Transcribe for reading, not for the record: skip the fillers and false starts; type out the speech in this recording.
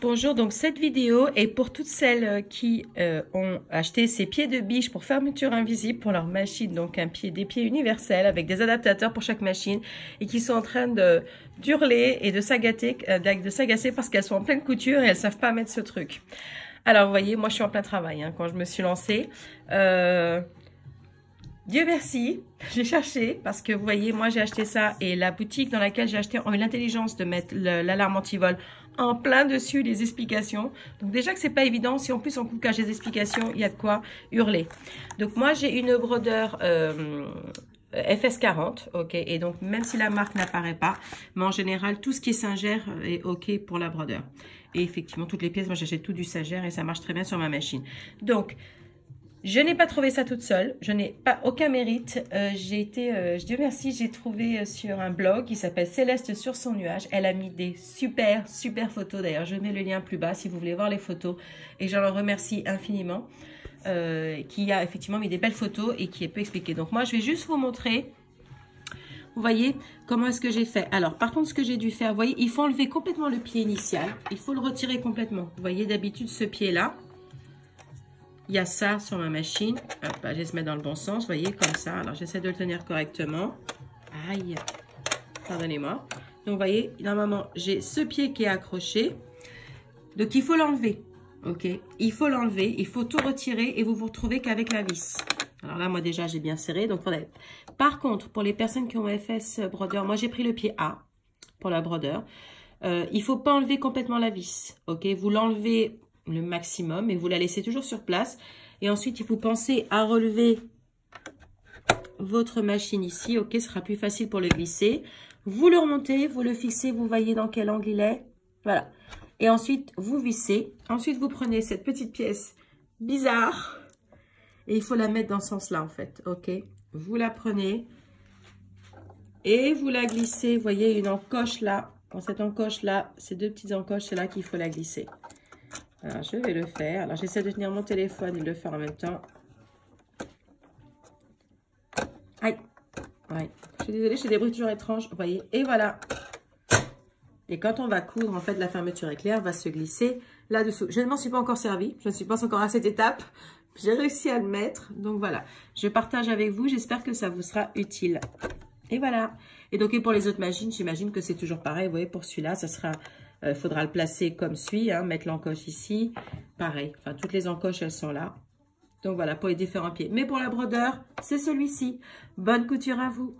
Bonjour, donc cette vidéo est pour toutes celles qui ont acheté ces pieds de biche pour fermeture invisible pour leur machine, donc des pieds universels avec des adaptateurs pour chaque machine et qui sont en train d'hurler et de s'agacer parce qu'elles sont en pleine couture et elles savent pas mettre ce truc. Alors vous voyez, moi je suis en plein travail hein, quand je me suis lancée. Dieu merci, j'ai cherché parce que vous voyez, moi j'ai acheté ça et la boutique dans laquelle j'ai acheté a eu l'intelligence de mettre l'alarme anti-vol en plein dessus les explications. Donc déjà que c'est pas évident, si en plus on cache les explications, il y a de quoi hurler. Donc moi j'ai une brodeur FS40, ok, et donc même si la marque n'apparaît pas, mais en général tout ce qui est Singer est ok pour la brodeur. Et effectivement toutes les pièces, moi j'achète tout du Singer et ça marche très bien sur ma machine. Donc je n'ai pas trouvé ça toute seule, je n'ai pas aucun mérite. Dieu merci, j'ai trouvé sur un blog qui s'appelle Céleste sur son nuage. Elle a mis des super photos. D'ailleurs, je mets le lien plus bas si vous voulez voir les photos. Et j'en remercie infiniment. Qui a effectivement mis des belles photos et qui peut expliquer. Donc moi, je vais juste vous montrer. Vous voyez comment est-ce que j'ai fait. Alors, par contre, ce que j'ai dû faire, vous voyez, il faut enlever complètement le pied initial. Il faut le retirer complètement. Vous voyez, d'habitude, ce pied-là. Il y a ça sur ma machine. Hop, là, je vais se mettre dans le bon sens, vous voyez, comme ça. Alors, j'essaie de le tenir correctement. Aïe, pardonnez-moi. Donc, vous voyez, normalement, j'ai ce pied qui est accroché. Donc, il faut l'enlever, ok? Il faut l'enlever, il faut tout retirer et vous vous retrouvez qu'avec la vis. Alors là, moi, déjà, j'ai bien serré. Donc, faudrait... Par contre, pour les personnes qui ont FS brodeur, moi, j'ai pris le pied A pour la brodeur. Il ne faut pas enlever complètement la vis, ok? Vous l'enlevez le maximum et vous la laissez toujours sur place et ensuite il faut penser à relever votre machine ici, ok, ce sera plus facile pour le glisser. Vous le remontez, vous le fixez, vous voyez dans quel angle il est, voilà, et ensuite vous vissez. Ensuite vous prenez cette petite pièce bizarre et il faut la mettre dans ce sens là en fait, ok, vous la prenez et vous la glissez. Vous voyez une encoche là, dans cette encoche là, ces deux petites encoches, c'est là qu'il faut la glisser. Alors, je vais le faire. Alors, j'essaie de tenir mon téléphone et de le faire en même temps. Aïe. Ouais. Je suis désolée, j'ai des bruits toujours étranges. Vous voyez. Et voilà. Et quand on va coudre, en fait, la fermeture éclair va se glisser là-dessous. Je ne m'en suis pas encore servi. Je ne suis pas encore à cette étape. J'ai réussi à le mettre. Donc, voilà. Je partage avec vous. J'espère que ça vous sera utile. Et voilà. Et donc, et pour les autres machines, j'imagine que c'est toujours pareil. Vous voyez, pour celui-là, ça sera... Il faudra le placer comme suit, hein, mettre l'encoche ici. Pareil, enfin toutes les encoches, elles sont là. Donc voilà, pour les différents pieds. Mais pour la brodeur, c'est celui-ci. Bonne couture à vous!